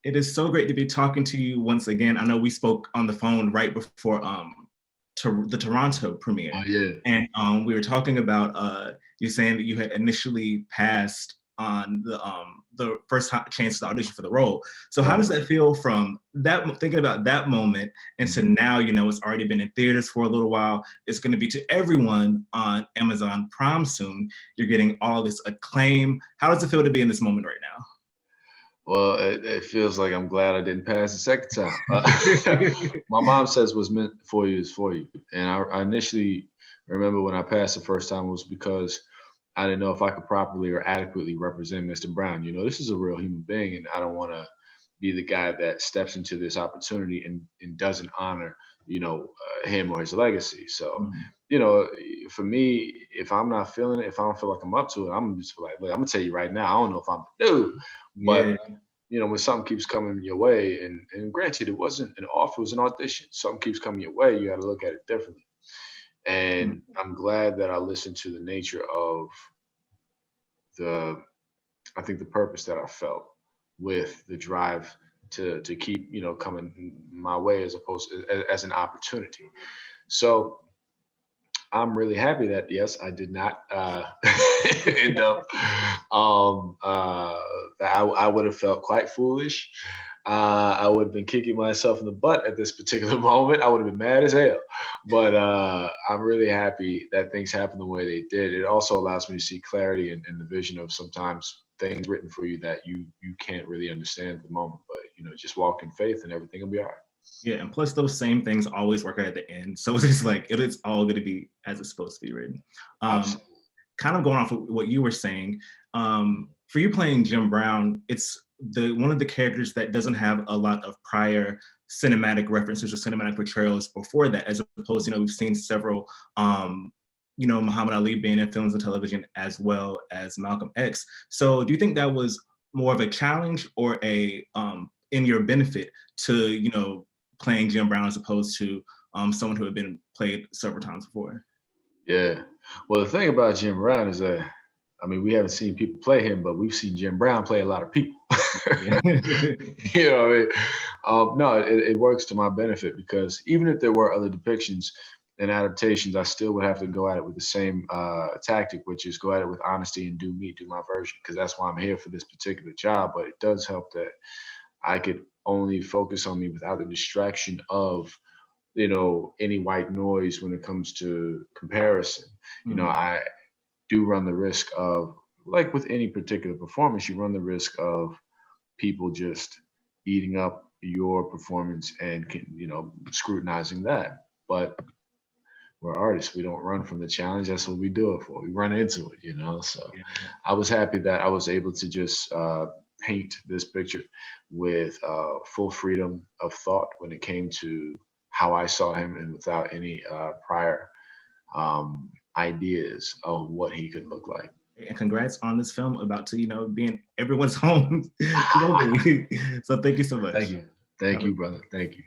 It is so great to be talking to you once again. I know we spoke on the phone right before the Toronto premiere. Oh yeah. And we were talking about you saying that you had initially passed on the first chance to audition for the role. So how does that feel from that, thinking about that moment, and to now, you know, it's already been in theaters for a little while. It's going to be to everyone on Amazon Prime soon. You're getting all this acclaim. How does it feel to be in this moment right now? Well, it feels like I'm glad I didn't pass the second time. My mom says what's meant for you is for you. And I initially remember when I passed the first time was because I didn't know if I could properly or adequately represent Mr. Brown. You know, this is a real human being, and I don't want to be the guy that steps into this opportunity and doesn't honor, him or his legacy. So, you know, for me, if I'm not feeling it, if I don't feel like I'm up to it, I'm just like, look, I'm gonna tell you right now, I don't know if I'm dude. But Yeah. when something keeps coming your way, and granted, it wasn't an offer, it was an audition. Something keeps coming your way, you got to look at it differently. And I'm glad that I listened to the nature of the, I think the purpose that I felt with the drive to keep, coming my way as opposed to, as an opportunity. So I'm really happy that yes, I did not end up. I would have felt quite foolish. I would have been kicking myself in the butt at this particular moment. I would have been mad as hell. But I'm really happy that things happened the way they did. It also allows me to see clarity and the vision of sometimes things written for you that you can't really understand at the moment. But just walk in faith and everything will be all right. Yeah, and plus those same things always work out at the end. So it's just like it is all going to be as it's supposed to be written. Kind of going off of what you were saying, for you playing Jim Brown, it's one of the characters that doesn't have a lot of prior cinematic references or cinematic portrayals before that, as opposed, we've seen several, Muhammad Ali being in films and television as well as Malcolm X. So do you think that was more of a challenge or a in your benefit to, playing Jim Brown as opposed to someone who had been played several times before? Yeah. Well, the thing about Jim Brown is that, I mean, we haven't seen people play him, but we've seen Jim Brown play a lot of people. You know what I mean? No, it works to my benefit because even if there were other depictions and adaptations, I still would have to go at it with the same tactic, which is go at it with honesty and do my version, because that's why I'm here for this particular job. But it does help that I could only focus on me without the distraction of any white noise when it comes to comparison. I do run the risk of, like with any particular performance, you run the risk of people just eating up your performance and scrutinizing that. But we're artists, we don't run from the challenge. That's what we do it for. We run into it. So I was happy that I was able to just paint this picture with full freedom of thought when it came to how I saw him, and without any prior ideas of what he could look like. And congrats on this film about to, be in everyone's home. So thank you so much. Thank you. Thank you, brother. Thank you.